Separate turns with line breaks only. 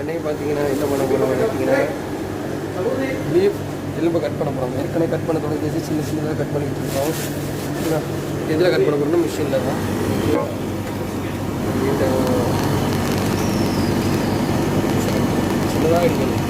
என்னையும் பார்த்தீங்கன்னா என்ன பண்ண போகிறோம் பார்த்தீங்கன்னா பீஃப் எலும்பை கட் பண்ண போகிறோம். ஏற்கனவே கட் பண்ண தொடங்கிச்சு, சின்ன சின்னதாக கட் பண்ணிக்கிட்டு இருக்கோம். எதில் கட் பண்ண போகிறோம்னா மிஷினில் தான். சின்னதாக எடுக்கணும்.